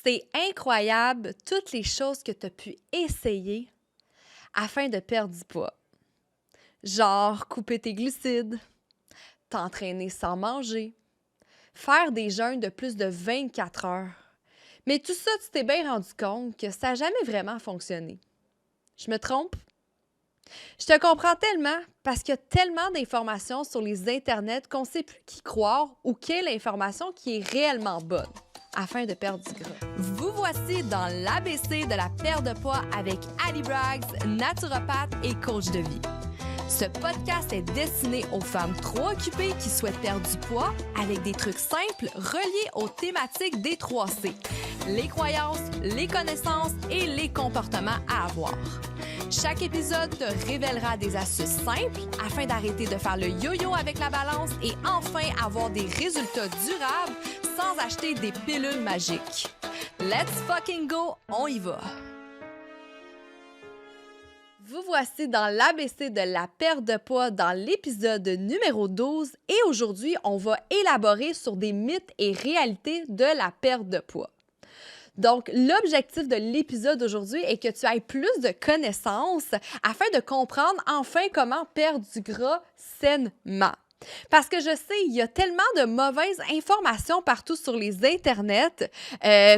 C'est incroyable toutes les choses que tu as pu essayer afin de perdre du poids. Genre couper tes glucides, t'entraîner sans manger, faire des jeûnes de plus de 24 heures. Mais tout ça, tu t'es bien rendu compte que ça n'a jamais vraiment fonctionné. Je me trompe? Je te comprends tellement parce qu'il y a tellement d'informations sur les internets qu'on ne sait plus qui croire ou quelle information qui est réellement bonne afin de perdre du gras. Vous voici dans l'ABC de la perte de poids avec Ali Braggs, naturopathe et coach de vie. Ce podcast est destiné aux femmes trop occupées qui souhaitent perdre du poids avec des trucs simples reliés aux thématiques des 3C, les croyances, les connaissances et les comportements à avoir. Chaque épisode te révélera des astuces simples afin d'arrêter de faire le yo-yo avec la balance et enfin avoir des résultats durables sans acheter des pilules magiques. Let's fucking go, on y va! Vous voici dans l'ABC de la perte de poids dans l'épisode numéro 12 et aujourd'hui, on va élaborer sur des mythes et réalités de la perte de poids. Donc, l'objectif de l'épisode d'aujourd'hui est que tu aies plus de connaissances afin de comprendre enfin comment perdre du gras sainement. Parce que je sais, il y a tellement de mauvaises informations partout sur les internets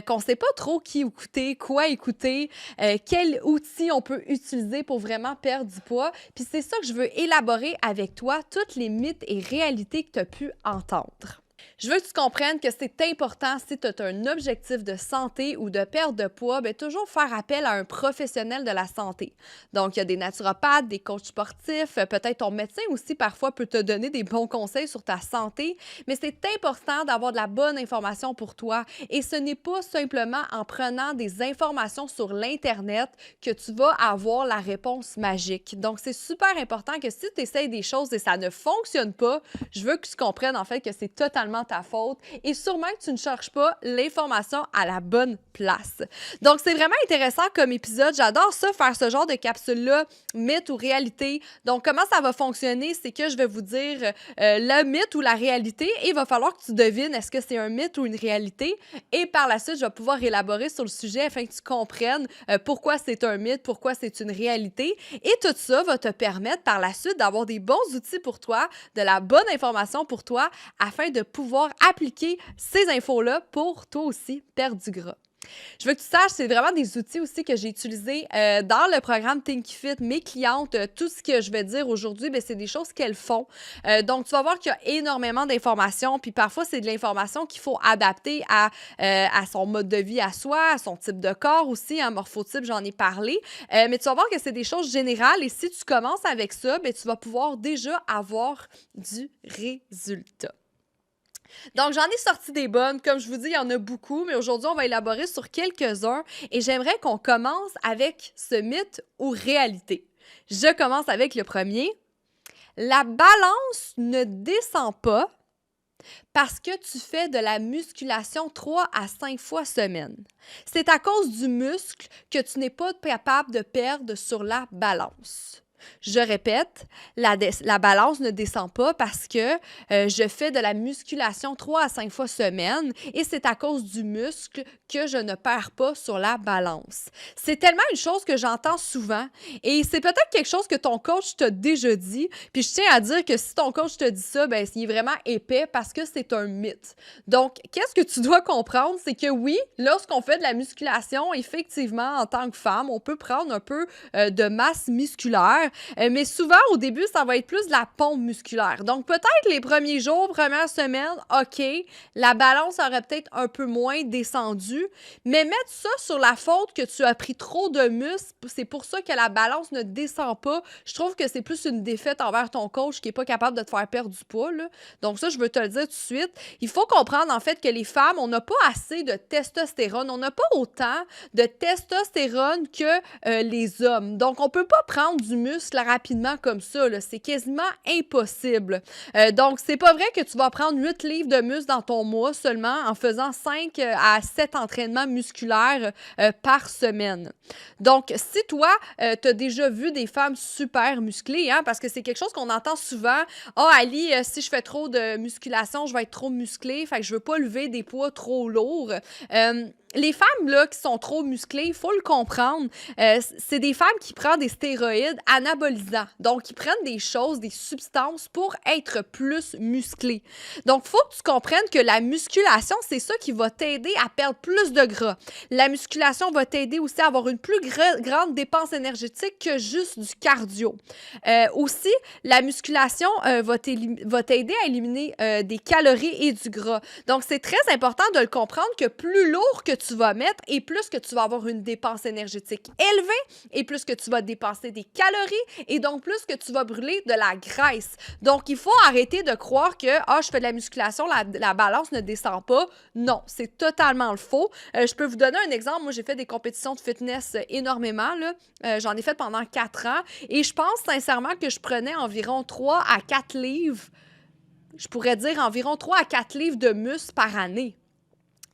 qu'on ne sait pas trop qui écouter, quoi écouter, quels outils on peut utiliser pour vraiment perdre du poids. Puis c'est ça que je veux élaborer avec toi, toutes les mythes et réalités que tu as pu entendre. Je veux que tu comprennes que c'est important si tu as un objectif de santé ou de perte de poids, bien, toujours faire appel à un professionnel de la santé. Donc, il y a des naturopathes, des coachs sportifs, peut-être ton médecin aussi parfois peut te donner des bons conseils sur ta santé, mais c'est important d'avoir de la bonne information pour toi et ce n'est pas simplement en prenant des informations sur l'Internet que tu vas avoir la réponse magique. Donc, c'est super important que si tu essayes des choses et ça ne fonctionne pas, je veux que tu comprennes en fait que c'est totalement ta faute et sûrement que tu ne cherches pas l'information à la bonne place. Donc, c'est vraiment intéressant comme épisode. J'adore ça, faire ce genre de capsule-là, mythe ou réalité. Donc, comment ça va fonctionner? C'est que je vais vous dire le mythe ou la réalité et il va falloir que tu devines est-ce que c'est un mythe ou une réalité. Et par la suite, je vais pouvoir élaborer sur le sujet afin que tu comprennes pourquoi c'est un mythe, pourquoi c'est une réalité. Et tout ça va te permettre par la suite d'avoir des bons outils pour toi, de la bonne information pour toi afin de pouvoir appliquer ces infos-là pour toi aussi perdre du gras. Je veux que tu saches, c'est vraiment des outils aussi que j'ai utilisés dans le programme Think Fit. Mes clientes, tout ce que je vais dire aujourd'hui, bien, c'est des choses qu'elles font. Donc, tu vas voir qu'il y a énormément d'informations, puis parfois, c'est de l'information qu'il faut adapter à son mode de vie à soi, à son type de corps aussi, un morphotype, j'en ai parlé. Mais tu vas voir que c'est des choses générales et si tu commences avec ça, bien, tu vas pouvoir déjà avoir du résultat. Donc, j'en ai sorti des bonnes. Comme je vous dis, il y en a beaucoup, mais aujourd'hui, on va élaborer sur quelques-uns et j'aimerais qu'on commence avec ce mythe ou réalité. Je commence avec le premier. La balance ne descend pas parce que tu fais de la musculation 3 à 5 fois semaine. C'est à cause du muscle que tu n'es pas capable de perdre sur la balance. Je répète, la balance ne descend pas parce que je fais de la musculation 3 à 5 fois semaine et c'est à cause du muscle que je ne perds pas sur la balance. C'est tellement une chose que j'entends souvent et c'est peut-être quelque chose que ton coach t'a déjà dit. Puis je tiens à dire que si ton coach te dit ça, ben il est vraiment épais parce que c'est un mythe. Donc, qu'est-ce que tu dois comprendre? C'est que oui, lorsqu'on fait de la musculation, effectivement, en tant que femme, on peut prendre un peu de masse musculaire. Mais souvent, au début, ça va être plus de la pompe musculaire. Donc, peut-être les premiers jours, première semaine, OK, la balance aurait peut-être un peu moins descendu, mais mettre ça sur la faute que tu as pris trop de muscles, c'est pour ça que la balance ne descend pas. Je trouve que c'est plus une défaite envers ton coach qui n'est pas capable de te faire perdre du poids, là. Donc ça, je veux te le dire tout de suite. Il faut comprendre, en fait, que les femmes, on n'a pas assez de testostérone. On n'a pas autant de testostérone que les hommes. Donc, on ne peut pas prendre du muscle rapidement comme ça, là. C'est quasiment impossible. Donc, c'est pas vrai que tu vas prendre 8 livres de muscle dans ton mois seulement en faisant 5 à 7 entraînements musculaires par semaine. Donc, si toi, tu as déjà vu des femmes super musclées, hein, parce que c'est quelque chose qu'on entend souvent, « Ah, Ali, si je fais trop de musculation, je vais être trop musclée, fait que je veux pas lever des poids trop lourds. » les femmes là, qui sont trop musclées, il faut le comprendre, c'est des femmes qui prennent des stéroïdes anabolisants. Donc, ils prennent des choses, des substances pour être plus musclées. Donc, il faut que tu comprennes que la musculation, c'est ça qui va t'aider à perdre plus de gras. La musculation va t'aider aussi à avoir une plus grande dépense énergétique que juste du cardio. Aussi, la musculation va t'aider à éliminer des calories et du gras. Donc, c'est très important de le comprendre que plus lourd que tu vas mettre et plus que tu vas avoir une dépense énergétique élevée et plus que tu vas dépenser des calories et donc plus que tu vas brûler de la graisse. Donc, il faut arrêter de croire que « Ah, je fais de la musculation, la balance ne descend pas. » Non, c'est totalement le faux. Je peux vous donner un exemple. Moi, j'ai fait des compétitions de fitness énormément. Là. J'en ai fait pendant 4 ans et je pense sincèrement que je prenais environ 3 à 4 livres. Je pourrais dire environ 3 à 4 livres de muscle par année.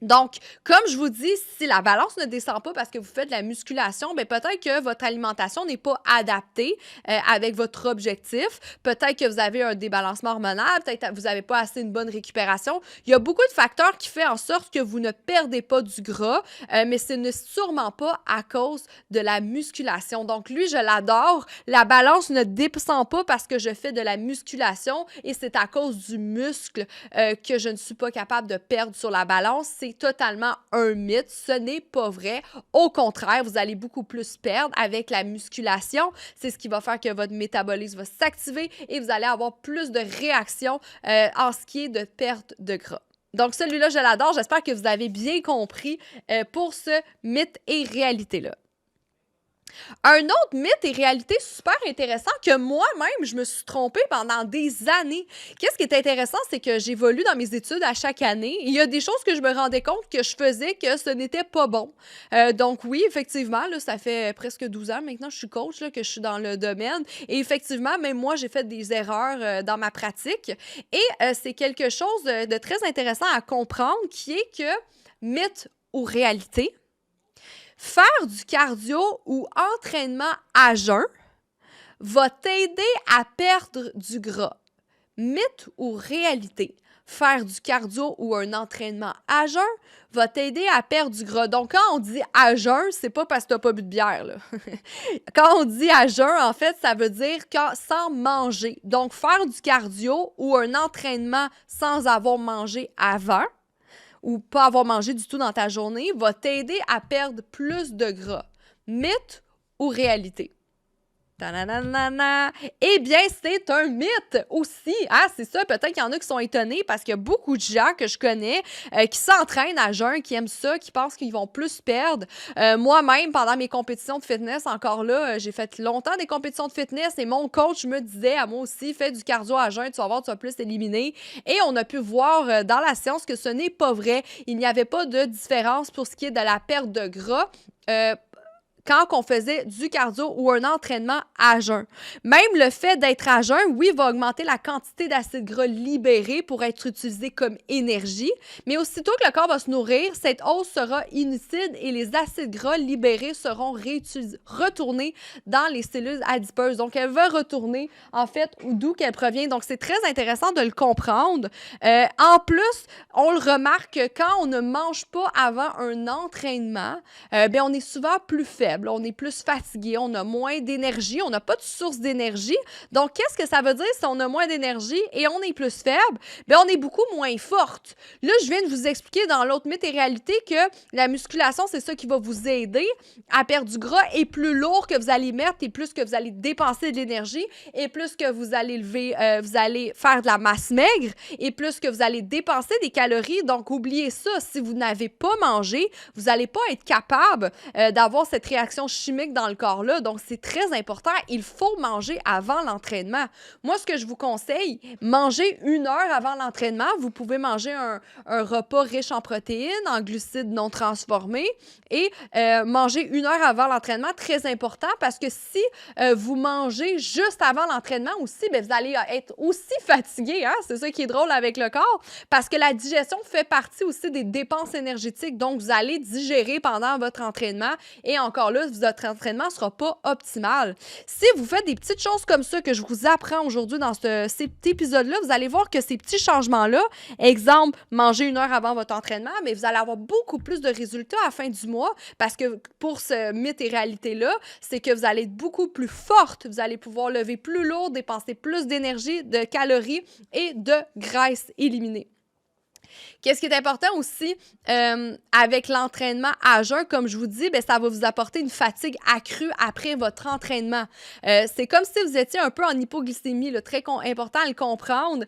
Donc, comme je vous dis, si la balance ne descend pas parce que vous faites de la musculation, bien peut-être que votre alimentation n'est pas adaptée avec votre objectif. Peut-être que vous avez un débalancement hormonal, peut-être que vous n'avez pas assez une bonne récupération. Il y a beaucoup de facteurs qui font en sorte que vous ne perdez pas du gras, mais ce n'est sûrement pas à cause de la musculation. Donc, lui, je l'adore. La balance ne descend pas parce que je fais de la musculation et c'est à cause du muscle que je ne suis pas capable de perdre sur la balance. C'est totalement un mythe. Ce n'est pas vrai. Au contraire, vous allez beaucoup plus perdre avec la musculation. C'est ce qui va faire que votre métabolisme va s'activer et vous allez avoir plus de réactions en ce qui est de perte de gras. Donc, celui-là, je l'adore. J'espère que vous avez bien compris pour ce mythe et réalité-là. Un autre mythe et réalité super intéressant que moi-même, je me suis trompée pendant des années. Qu'est-ce qui est intéressant, c'est que j'évolue dans mes études à chaque année. Il y a des choses que je me rendais compte que je faisais que ce n'était pas bon. Donc oui, effectivement, là, ça fait presque 12 ans maintenant que je suis coach, là, que je suis dans le domaine. Et effectivement, même moi, j'ai fait des erreurs dans ma pratique. Et c'est quelque chose de très intéressant à comprendre qui est que mythe ou réalité, faire du cardio ou entraînement à jeun va t'aider à perdre du gras. Mythe ou réalité? Faire du cardio ou un entraînement à jeun va t'aider à perdre du gras. Donc, quand on dit à jeun, c'est pas parce que tu n'as pas bu de bière, là. Quand on dit à jeun, en fait, ça veut dire sans manger. Donc, faire du cardio ou un entraînement sans avoir mangé avant, ou pas avoir mangé du tout dans ta journée, va t'aider à perdre plus de gras. Mythe ou réalité? Ta-na-na-na-na. Eh bien, c'est un mythe aussi. Ah, c'est ça, peut-être qu'il y en a qui sont étonnés parce qu'il y a beaucoup de gens que je connais qui s'entraînent à jeun, qui aiment ça, qui pensent qu'ils vont plus perdre. Moi-même, pendant mes compétitions de fitness, encore là, j'ai fait longtemps des compétitions de fitness et mon coach me disait à moi aussi, fais du cardio à jeun, tu vas voir, tu vas plus éliminer. Et on a pu voir dans la science que ce n'est pas vrai. Il n'y avait pas de différence pour ce qui est de la perte de gras. Quand on faisait du cardio ou un entraînement à jeun. Même le fait d'être à jeun, oui, va augmenter la quantité d'acides gras libérés pour être utilisé comme énergie, mais aussitôt que le corps va se nourrir, cette hausse sera inutile et les acides gras libérés seront retournés dans les cellules adipeuses. Donc, elle va retourner, en fait, d'où qu'elle provient. Donc, c'est très intéressant de le comprendre. En plus, on le remarque que quand on ne mange pas avant un entraînement, bien, on est souvent plus faible. On est plus fatigué, on a moins d'énergie, on n'a pas de source d'énergie. Donc, qu'est-ce que ça veut dire si on a moins d'énergie et on est plus faible? Bien, on est beaucoup moins forte. Là, je viens de vous expliquer dans l'autre mythe et réalité que la musculation, c'est ça qui va vous aider à perdre du gras et plus lourd que vous allez mettre et plus que vous allez dépenser de l'énergie et plus que vous allez vous allez faire de la masse maigre et plus que vous allez dépenser des calories. Donc, oubliez ça. Si vous n'avez pas mangé, vous n'allez pas être capable d'avoir cette réaction chimique dans le corps-là. Donc, c'est très important. Il faut manger avant l'entraînement. Moi, ce que je vous conseille, mangez 1 heure avant l'entraînement. Vous pouvez manger un repas riche en protéines, en glucides non transformés et manger 1 heure avant l'entraînement. Très important parce que si vous mangez juste avant l'entraînement aussi, bien, vous allez être aussi fatigué. Hein? C'est ça qui est drôle avec le corps parce que la digestion fait partie aussi des dépenses énergétiques. Donc, vous allez digérer pendant votre entraînement et encore encore là, votre entraînement ne sera pas optimal. Si vous faites des petites choses comme ça que je vous apprends aujourd'hui dans cet épisode-là, vous allez voir que ces petits changements-là, exemple, manger 1 heure avant votre entraînement, mais vous allez avoir beaucoup plus de résultats à la fin du mois parce que pour ce mythe et réalité-là, c'est que vous allez être beaucoup plus forte, vous allez pouvoir lever plus lourd, dépenser plus d'énergie, de calories et de graisse éliminée. Qu'est-ce qui est important aussi avec l'entraînement à jeun, comme je vous dis, bien, ça va vous apporter une fatigue accrue après votre entraînement. C'est comme si vous étiez un peu en hypoglycémie, là, très important à le comprendre.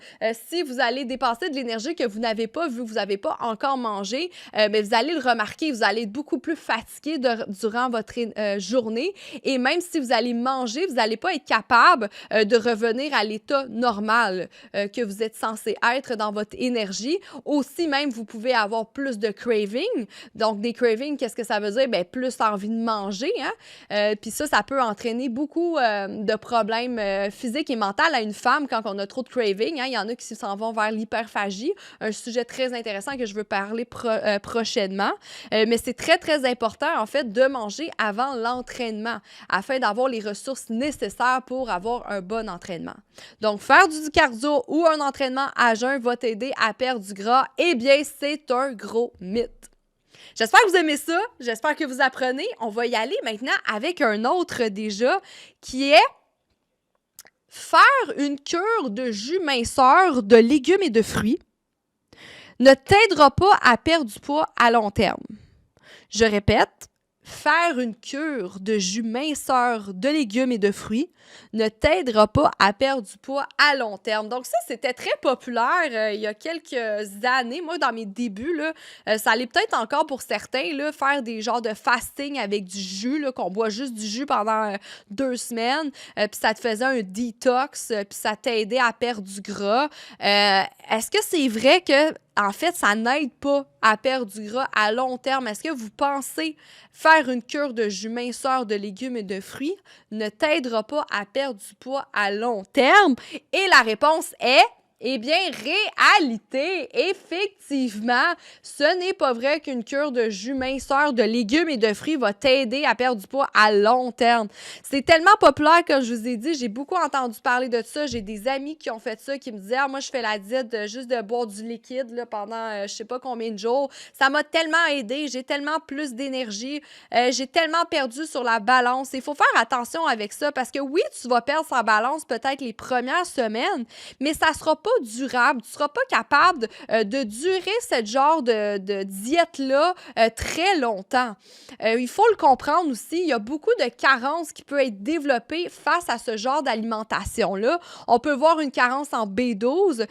Si vous allez dépenser de l'énergie que vous n'avez pas, vu que vous n'avez pas encore mangé, bien, vous allez le remarquer, vous allez être beaucoup plus fatigué durant votre journée. Et même si vous allez manger, vous n'allez pas être capable de revenir à l'état normal que vous êtes censé être dans votre énergie. Aussi, même, vous pouvez avoir plus de craving. Donc, des cravings, qu'est-ce que ça veut dire? Bien, plus envie de manger, hein? Puis ça peut entraîner beaucoup de problèmes physiques et mentaux à une femme quand on a trop de craving, hein? Il y en a qui s'en vont vers l'hyperphagie, un sujet très intéressant que je veux parler prochainement. Mais c'est très, très important, en fait, de manger avant l'entraînement afin d'avoir les ressources nécessaires pour avoir un bon entraînement. Donc, faire du cardio ou un entraînement à jeun va t'aider à perdre du gras. Eh bien, c'est un gros mythe. J'espère que vous aimez ça. J'espère que vous apprenez. On va y aller maintenant avec un autre déjà qui est faire une cure de jus minceur de légumes et de fruits ne t'aidera pas à perdre du poids à long terme. Je répète, faire une cure de jus minceur de légumes et de fruits ne t'aidera pas à perdre du poids à long terme. Donc ça, c'était très populaire il y a quelques années. Moi, dans mes débuts, là, ça allait peut-être encore pour certains, là, faire des genres de fasting avec du jus, là, qu'on boit juste du jus pendant 2 semaines, puis ça te faisait un détox, puis ça t'aidait à perdre du gras. Est-ce que c'est vrai que en fait, ça n'aide pas à perdre du gras à long terme? Est-ce que vous pensez faire une cure de jus minceur de légumes et de fruits ne t'aidera pas à perdre du poids à long terme? Et la réponse est... Eh bien, réalité, effectivement, ce n'est pas vrai qu'une cure de jus minceur de légumes et de fruits va t'aider à perdre du poids à long terme. C'est tellement populaire, comme je vous ai dit, j'ai beaucoup entendu parler de ça. J'ai des amis qui ont fait ça, qui me disaient « Ah, moi, je fais la diète juste de boire du liquide là, pendant je sais pas combien de jours. Ça m'a tellement aidé, j'ai tellement plus d'énergie, j'ai tellement perdu sur la balance. » Il faut faire attention avec ça parce que oui, tu vas perdre sa balance peut-être les premières semaines, mais ça sera pas durable. Tu ne seras pas capable de durer ce genre de diète-là très longtemps. Il faut le comprendre aussi, il y a beaucoup de carences qui peuvent être développées face à ce genre d'alimentation-là. On peut voir une carence en B12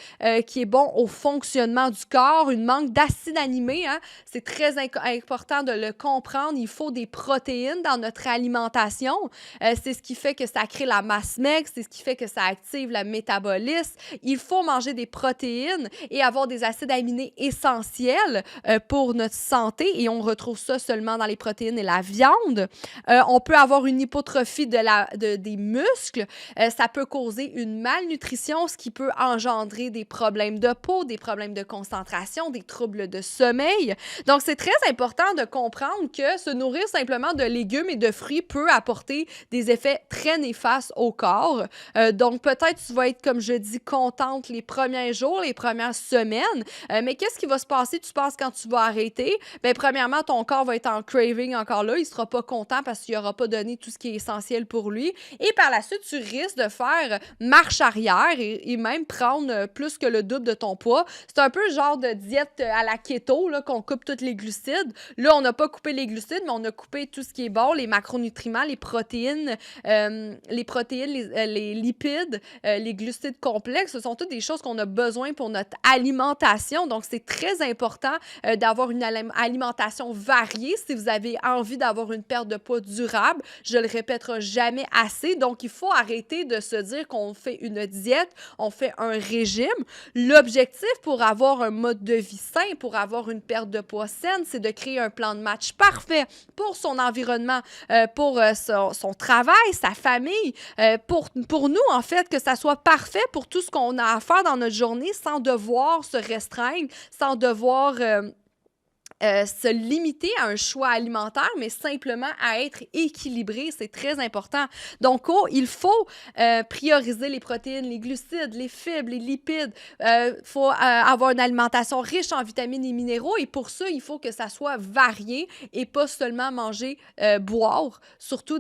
qui est bon au fonctionnement du corps, une manque d'acide aminé. Hein? C'est très important de le comprendre. Il faut des protéines dans notre alimentation. C'est ce qui fait que ça crée la masse maigre, c'est ce qui fait que ça active le métabolisme. Il faut manger des protéines et avoir des acides aminés essentiels pour notre santé et on retrouve ça seulement dans les protéines et la viande. On peut avoir une hypotrophie des muscles. Ça peut causer une malnutrition, ce qui peut engendrer des problèmes de peau, des problèmes de concentration, des troubles de sommeil. Donc, c'est très important de comprendre que se nourrir simplement de légumes et de fruits peut apporter des effets très néfastes au corps. Donc, peut-être tu vas être, comme je dis, contente les premiers jours, les premières semaines, mais qu'est-ce qui va se passer, tu penses, quand tu vas arrêter? Bien, premièrement, ton corps va être en craving encore là, il sera pas content parce qu'il n'aura pas donné tout ce qui est essentiel pour lui, et par la suite, tu risques de faire marche arrière et même prendre plus que le double de ton poids. C'est un peu le genre de diète à la keto, là, qu'on coupe tous les glucides. Là, on n'a pas coupé les glucides, mais on a coupé tout ce qui est bon, les macronutriments, les protéines, les lipides, les glucides complexes. Ce sont toutes des choses qu'on a besoin pour notre alimentation. Donc, c'est très important d'avoir une alimentation variée si vous avez envie d'avoir une perte de poids durable. Je le répéterai jamais assez. Donc, il faut arrêter de se dire qu'on fait une diète, on fait un régime. L'objectif pour avoir un mode de vie sain, pour avoir une perte de poids saine, c'est de créer un plan de match parfait pour son environnement, pour son travail, sa famille, pour nous, en fait, que ça soit parfait pour tout ce qu'on a à faire dans notre journée sans devoir se restreindre, sans devoir se limiter à un choix alimentaire, mais simplement à être équilibré, c'est très important. Donc, il faut prioriser les protéines, les glucides, les fibres, les lipides. Il faut avoir une alimentation riche en vitamines et minéraux et pour ça, il faut que ça soit varié et pas seulement manger, boire, surtout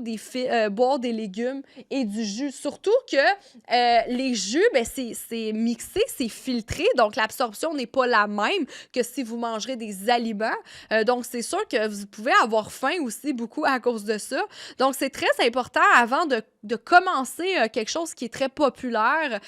boire des légumes et du jus. Surtout que les jus, ben, c'est mixé, c'est filtré, donc l'absorption n'est pas la même que si vous mangerez des aliments. Donc, c'est sûr que vous pouvez avoir faim aussi beaucoup à cause de ça. Donc, c'est très important avant de commencer quelque chose qui est très populaire.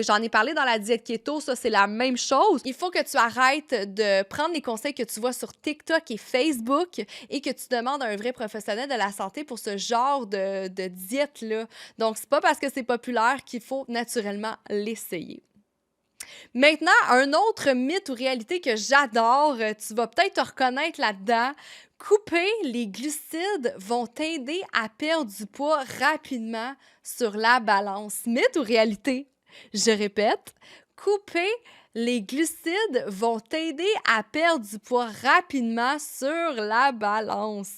J'en ai parlé dans la diète keto, ça, c'est la même chose. Il faut que tu arrêtes de prendre les conseils que tu vois sur TikTok et Facebook et que tu demandes à un vrai professionnel de la santé pour ce genre de diète-là. Donc, c'est pas parce que c'est populaire qu'il faut naturellement l'essayer. Maintenant, un autre mythe ou réalité que j'adore, tu vas peut-être te reconnaître là-dedans. Couper les glucides vont t'aider à perdre du poids rapidement sur la balance. Mythe ou réalité? Je répète, couper les glucides vont t'aider à perdre du poids rapidement sur la balance.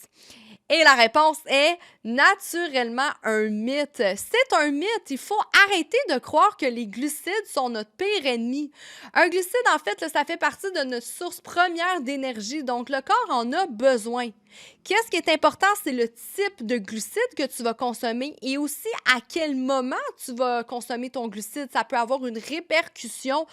Et la réponse est naturellement un mythe. C'est un mythe. Il faut arrêter de croire que les glucides sont notre pire ennemi. Un glucide, en fait, là, ça fait partie de notre source première d'énergie. Donc, le corps en a besoin. Qu'est-ce qui est important? C'est le type de glucides que tu vas consommer et aussi à quel moment tu vas consommer ton glucide. Ça peut avoir une répercussion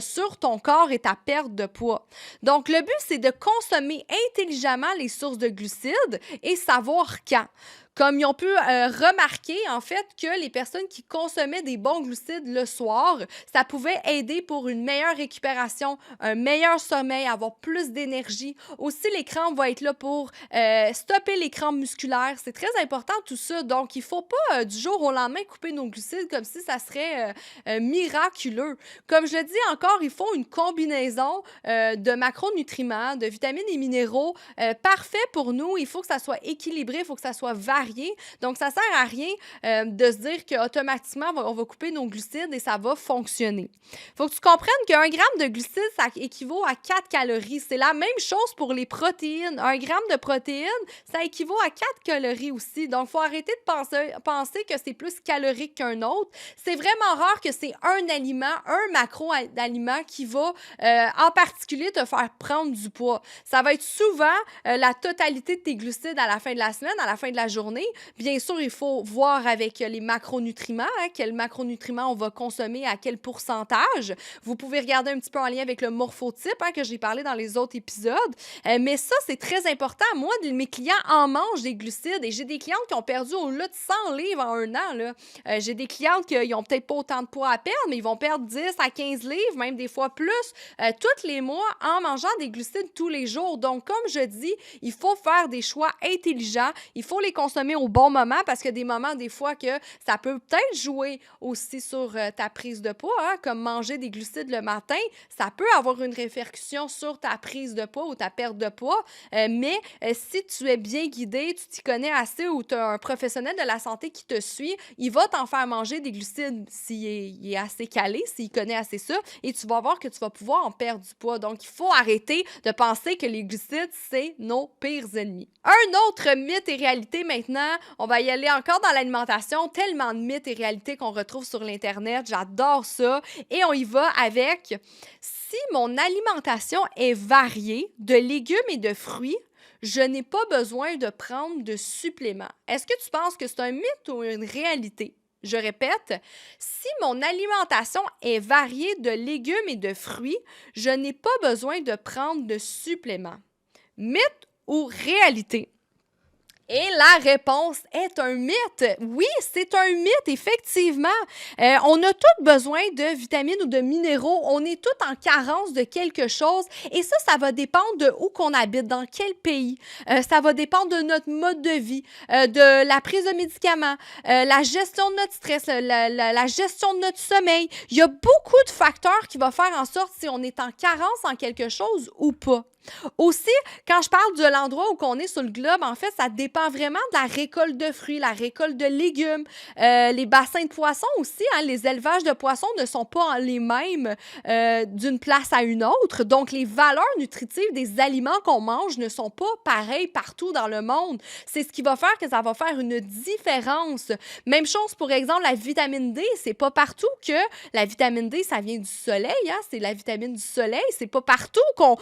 sur ton corps et ta perte de poids. Donc, le but, c'est de consommer intelligemment les sources de glucides et savoir quand. Comme ils ont pu remarquer, en fait, que les personnes qui consommaient des bons glucides le soir, ça pouvait aider pour une meilleure récupération, un meilleur sommeil, avoir plus d'énergie. Aussi, les crampes vont être là pour stopper les crampes musculaires. C'est très important tout ça. Donc, il ne faut pas du jour au lendemain couper nos glucides comme si ça serait miraculeux. Comme je le dis encore, il faut une combinaison de macronutriments, de vitamines et minéraux parfait pour nous. Il faut que ça soit équilibré, il faut que ça soit varié. Donc, ça sert à rien de se dire qu'automatiquement, on va couper nos glucides et ça va fonctionner. Il faut que tu comprennes qu'un gramme de glucides, ça équivaut à 4 calories. C'est la même chose pour les protéines. Un gramme de protéines, ça équivaut à 4 calories aussi. Donc, il faut arrêter de penser que c'est plus calorique qu'un autre. C'est vraiment rare que c'est un aliment, un macro-aliment qui va en particulier te faire prendre du poids. Ça va être souvent la totalité de tes glucides à la fin de la semaine, à la fin de la journée. Bien sûr, il faut voir avec les macronutriments, quels macronutriments on va consommer, à quel pourcentage. Vous pouvez regarder un petit peu en lien avec le morphotype que j'ai parlé dans les autres épisodes. Mais ça, c'est très important. Moi, mes clients en mangent des glucides et j'ai des clientes qui ont perdu au-delà de 100 livres en un an. Là. J'ai des clientes qui n'ont peut-être pas autant de poids à perdre, mais ils vont perdre 10 à 15 livres, même des fois plus, tous les mois en mangeant des glucides tous les jours. Donc, comme je dis, il faut faire des choix intelligents. Il faut les consommer au bon moment parce qu'il y a des moments, des fois, que ça peut peut-être jouer aussi sur ta prise de poids, comme manger des glucides le matin. Ça peut avoir une répercussion sur ta prise de poids ou ta perte de poids. Mais si tu es bien guidé, tu t'y connais assez ou tu as un professionnel de la santé qui te suit, il va t'en faire manger des glucides s'il est assez calé, s'il connaît assez ça, et tu vas voir que tu vas pouvoir en perdre du poids. Donc, il faut arrêter de penser que les glucides, c'est nos pires ennemis. Un autre mythe et réalité maintenant, on va y aller encore dans l'alimentation. Tellement de mythes et réalités qu'on retrouve sur l'Internet. J'adore ça. Et on y va avec « Si mon alimentation est variée de légumes et de fruits, je n'ai pas besoin de prendre de suppléments. » Est-ce que tu penses que c'est un mythe ou une réalité? Je répète, si mon alimentation est variée de légumes et de fruits, je n'ai pas besoin de prendre de suppléments. Mythe ou réalité? Et la réponse est un mythe. Oui, c'est un mythe, effectivement. On a tous besoin de vitamines ou de minéraux. On est tous en carence de quelque chose. Et ça va dépendre de où qu'on habite, dans quel pays. Ça va dépendre de notre mode de vie, de la prise de médicaments, la gestion de notre stress, la gestion de notre sommeil. Il y a beaucoup de facteurs qui vont faire en sorte si on est en carence en quelque chose ou pas. Aussi, quand je parle de l'endroit où on est sur le globe, en fait, ça dépend dépend vraiment de la récolte de fruits, la récolte de légumes. Les bassins de poissons aussi, hein, les élevages de poissons ne sont pas les mêmes d'une place à une autre. Donc, les valeurs nutritives des aliments qu'on mange ne sont pas pareilles partout dans le monde. C'est ce qui va faire que ça va faire une différence. Même chose, pour exemple, la vitamine D. C'est pas partout que la vitamine D, ça vient du soleil. Hein? C'est la vitamine du soleil. C'est pas partout qu'on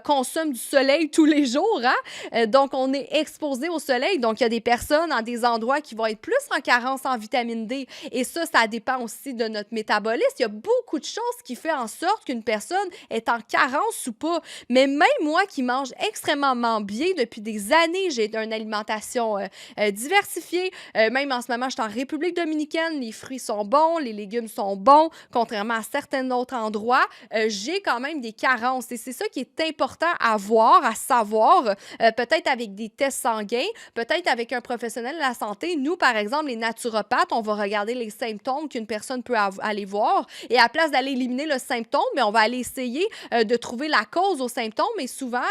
consomme du soleil tous les jours. Hein? Donc, on est exposé au soleil. Donc, il y a des personnes dans des endroits qui vont être plus en carence en vitamine D. Et ça dépend aussi de notre métabolisme. Il y a beaucoup de choses qui font en sorte qu'une personne est en carence ou pas. Mais même moi qui mange extrêmement bien depuis des années, j'ai une alimentation diversifiée. Même en ce moment, je suis en République dominicaine. Les fruits sont bons, les légumes sont bons, contrairement à certains autres endroits. J'ai quand même des carences. Et c'est ça qui est important à voir, à savoir, peut-être avec des tests sanguins, peut-être avec un professionnel de la santé. Nous, par exemple, les naturopathes, on va regarder les symptômes qu'une personne peut aller voir. Et à la place d'aller éliminer le symptôme, mais on va aller essayer de trouver la cause aux symptômes. Et souvent,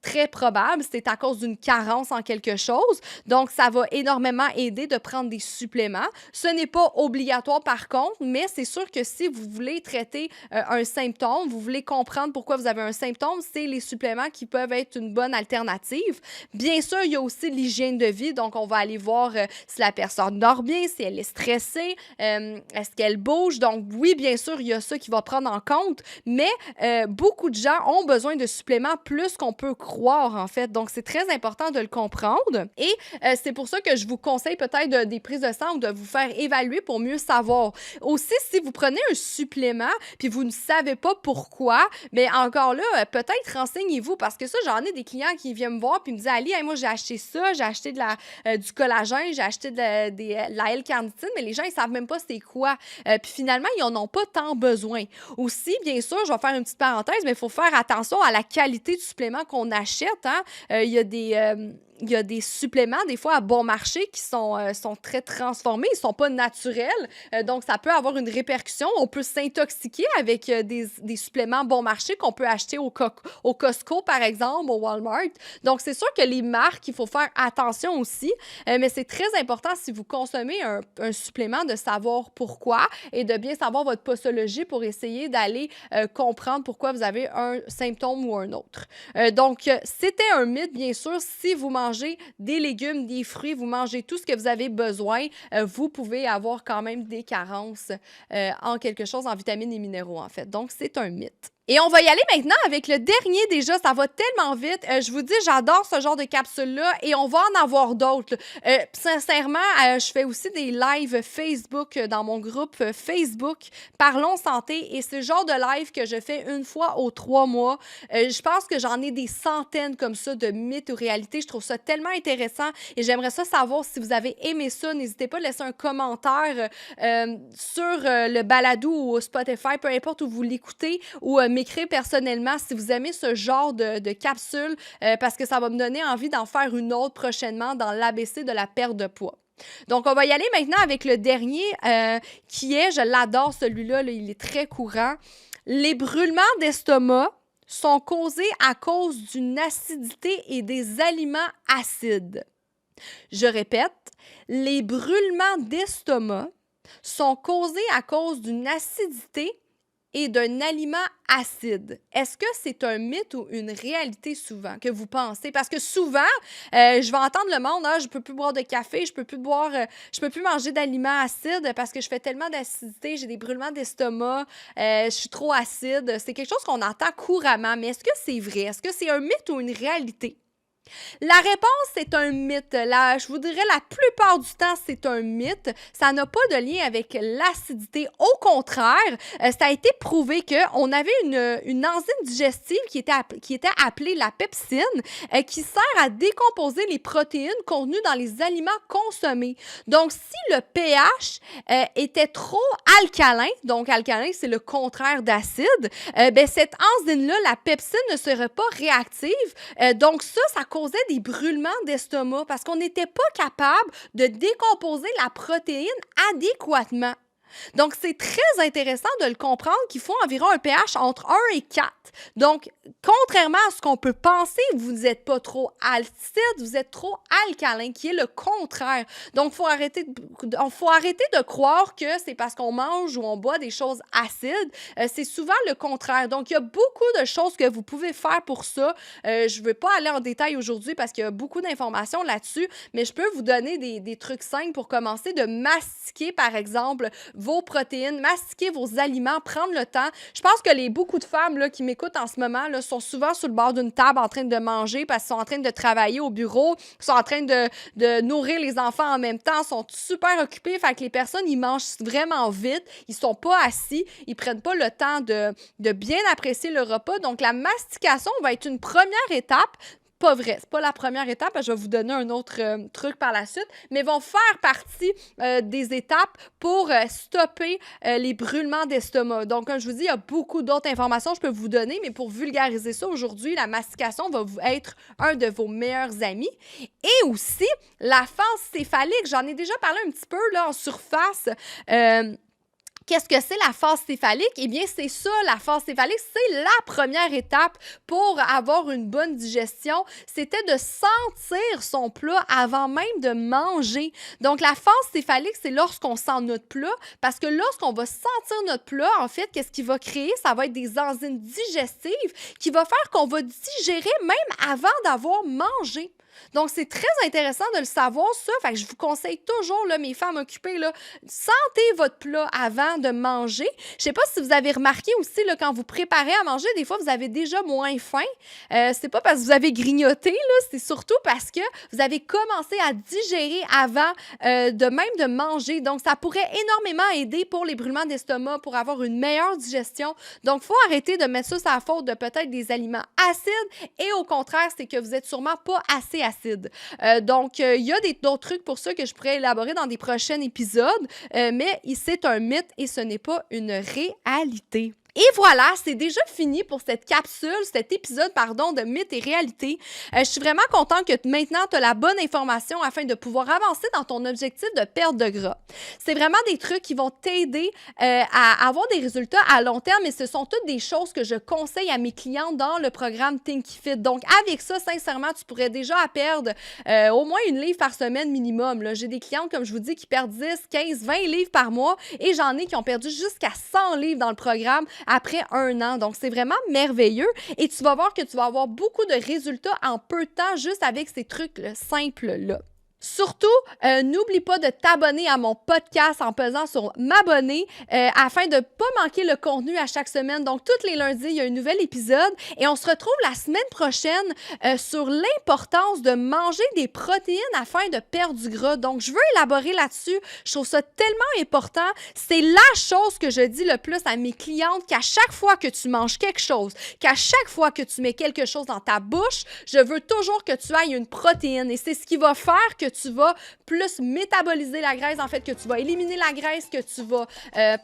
très probable, c'est à cause d'une carence en quelque chose. Donc, ça va énormément aider de prendre des suppléments. Ce n'est pas obligatoire par contre, mais c'est sûr que si vous voulez traiter un symptôme, vous voulez comprendre pourquoi vous avez un symptôme, c'est les suppléments qui peuvent être une bonne alternative. Bien sûr, il y a aussi l'hygiène de vie. Donc, on va aller voir si la personne dort bien, si elle est stressée, est-ce qu'elle bouge. Donc, oui, bien sûr, il y a ça qui va prendre en compte, mais beaucoup de gens ont besoin de suppléments plus qu'on peut croire, en fait. Donc, c'est très important de le comprendre. Et c'est pour ça que je vous conseille peut-être des prises de sang ou de vous faire évaluer pour mieux savoir. Aussi, si vous prenez un supplément puis vous ne savez pas pourquoi, bien, encore là, peut-être renseignez-vous parce que ça, j'en ai des clients qui viennent me voir puis me disent « Ali, hey, moi, j'ai acheté ça, j'ai acheté du collagène, j'ai acheté de la L-carnitine, mais les gens, ils savent même pas c'est quoi. Puis finalement, ils n'en ont pas tant besoin. Aussi, bien sûr, je vais faire une petite parenthèse, mais il faut faire attention à la qualité du supplément qu'on achète. Hein? Il y a des suppléments, des fois, à bon marché qui sont très transformés. Ils ne sont pas naturels. Donc, ça peut avoir une répercussion. On peut s'intoxiquer avec des suppléments bon marché qu'on peut acheter au Costco, par exemple, au Walmart. Donc, c'est sûr que les marques, il faut faire attention aussi. Mais c'est très important, si vous consommez un supplément, de savoir pourquoi et de bien savoir votre posologie pour essayer d'aller comprendre pourquoi vous avez un symptôme ou un autre. Donc, c'était un mythe, bien sûr. Si vous mangez des légumes, des fruits, vous mangez tout ce que vous avez besoin, vous pouvez avoir quand même des carences en quelque chose, en vitamines et minéraux, en fait. Donc, c'est un mythe. Et on va y aller maintenant avec le dernier déjà, ça va tellement vite. Je vous dis, j'adore ce genre de capsules-là et on va en avoir d'autres. Sincèrement, je fais aussi des lives Facebook dans mon groupe Facebook Parlons Santé et c'est le genre de live que je fais une fois aux 3 mois. Je pense que j'en ai des centaines comme ça de mythes ou réalités. Je trouve ça tellement intéressant et j'aimerais ça savoir si vous avez aimé ça. N'hésitez pas à laisser un commentaire sur le balado ou Spotify, peu importe où vous l'écoutez, ou m'écrire personnellement si vous aimez ce genre de capsule parce que ça va me donner envie d'en faire une autre prochainement dans l'ABC de la perte de poids. Donc, on va y aller maintenant avec le dernier qui est, je l'adore celui-là, là, il est très courant. Les brûlements d'estomac sont causés à cause d'une acidité et des aliments acides. Je répète, les brûlements d'estomac sont causés à cause d'une acidité et d'un aliment acide. Est-ce que c'est un mythe ou une réalité souvent que vous pensez? Parce que souvent, je vais entendre le monde, je peux plus boire de café, je peux plus manger d'aliments acides parce que je fais tellement d'acidité, j'ai des brûlements d'estomac, je suis trop acide. C'est quelque chose qu'on entend couramment, mais est-ce que c'est vrai? Est-ce que c'est un mythe ou une réalité? La réponse, c'est un mythe. Je vous dirais, la plupart du temps, c'est un mythe. Ça n'a pas de lien avec l'acidité. Au contraire, ça a été prouvé qu'on avait une enzyme digestive qui était appelée la pepsine, qui sert à décomposer les protéines contenues dans les aliments consommés. Donc, si le pH était trop alcalin, donc alcalin, c'est le contraire d'acide, cette enzyme-là, la pepsine, ne serait pas réactive. Donc, ça causait des brûlements d'estomac parce qu'on n'était pas capable de décomposer la protéine adéquatement. Donc, c'est très intéressant de le comprendre qu'il faut environ un pH entre 1 et 4. Donc, contrairement à ce qu'on peut penser, vous n'êtes pas trop acide, vous êtes trop alcalin, qui est le contraire. Donc, il faut arrêter de croire que c'est parce qu'on mange ou on boit des choses acides. C'est souvent le contraire. Donc, il y a beaucoup de choses que vous pouvez faire pour ça. Je ne vais pas aller en détail aujourd'hui parce qu'il y a beaucoup d'informations là-dessus, mais je peux vous donner des trucs simples pour commencer, de mastiquer, par exemple, vos protéines, mastiquer vos aliments, prendre le temps. Je pense que beaucoup de femmes là, qui m'écoutent en ce moment là, sont souvent sur le bord d'une table en train de manger parce qu'ils sont en train de travailler au bureau, sont en train de nourrir les enfants en même temps, sont super occupés. Fait que les personnes, ils mangent vraiment vite, ils sont pas assis, ils prennent pas le temps de bien apprécier le repas. Donc, la mastication va être une première étape. Pas vrai, c'est pas la première étape, je vais vous donner un autre truc par la suite, mais vont faire partie des étapes pour stopper les brûlements d'estomac. Donc, comme je vous dis, il y a beaucoup d'autres informations que je peux vous donner, mais pour vulgariser ça aujourd'hui, la mastication va être un de vos meilleurs amis. Et aussi, la phase céphalique, j'en ai déjà parlé un petit peu là en surface. Qu'est-ce que c'est la phase céphalique? Eh bien, c'est ça, la phase céphalique, c'est la première étape pour avoir une bonne digestion. C'était de sentir son plat avant même de manger. Donc, la phase céphalique, c'est lorsqu'on sent notre plat, parce que lorsqu'on va sentir notre plat, en fait, qu'est-ce qu'il va créer? Ça va être des enzymes digestives qui vont faire qu'on va digérer même avant d'avoir mangé. Donc, c'est très intéressant de le savoir, ça. Fait que je vous conseille toujours, là, mes femmes occupées, là, sentez votre plat avant de manger. Je sais pas si vous avez remarqué aussi, là, quand vous préparez à manger, des fois, vous avez déjà moins faim. C'est pas parce que vous avez grignoté, là, c'est surtout parce que vous avez commencé à digérer avant de manger. Donc, ça pourrait énormément aider pour les brûlements d'estomac, pour avoir une meilleure digestion. Donc, il faut arrêter de mettre ça sur la faute de peut-être des aliments acides et au contraire, c'est que vous êtes sûrement pas assez acide. Donc, il y a d'autres trucs pour ça que je pourrais élaborer dans des prochains épisodes, mais c'est un mythe et ce n'est pas une réalité. Et voilà, c'est déjà fini pour cet épisode, de mythes et réalités. Je suis vraiment contente que maintenant, tu as la bonne information afin de pouvoir avancer dans ton objectif de perte de gras. C'est vraiment des trucs qui vont t'aider à avoir des résultats à long terme et ce sont toutes des choses que je conseille à mes clients dans le programme Tinky Fit. Donc, avec ça, sincèrement, tu pourrais déjà perdre au moins 1 livre par semaine minimum. Là. J'ai des clientes, comme je vous dis, qui perdent 10, 15, 20 livres par mois et j'en ai qui ont perdu jusqu'à 100 livres dans le programme après 1 an. Donc, c'est vraiment merveilleux et tu vas voir que tu vas avoir beaucoup de résultats en peu de temps juste avec ces trucs simples-là. Surtout, n'oublie pas de t'abonner à mon podcast en pesant sur m'abonner afin de ne pas manquer le contenu à chaque semaine. Donc, tous les lundis, il y a un nouvel épisode et on se retrouve la semaine prochaine sur l'importance de manger des protéines afin de perdre du gras. Donc, je veux élaborer là-dessus. Je trouve ça tellement important. C'est la chose que je dis le plus à mes clientes, qu'à chaque fois que tu manges quelque chose, qu'à chaque fois que tu mets quelque chose dans ta bouche, je veux toujours que tu ailles une protéine et c'est ce qui va faire que tu vas plus métaboliser la graisse, en fait, que tu vas éliminer la graisse, que tu vas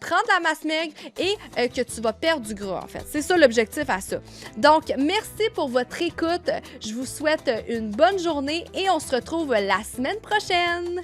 prendre la masse maigre et que tu vas perdre du gras, en fait. C'est ça l'objectif à ça. Donc, merci pour votre écoute. Je vous souhaite une bonne journée et on se retrouve la semaine prochaine.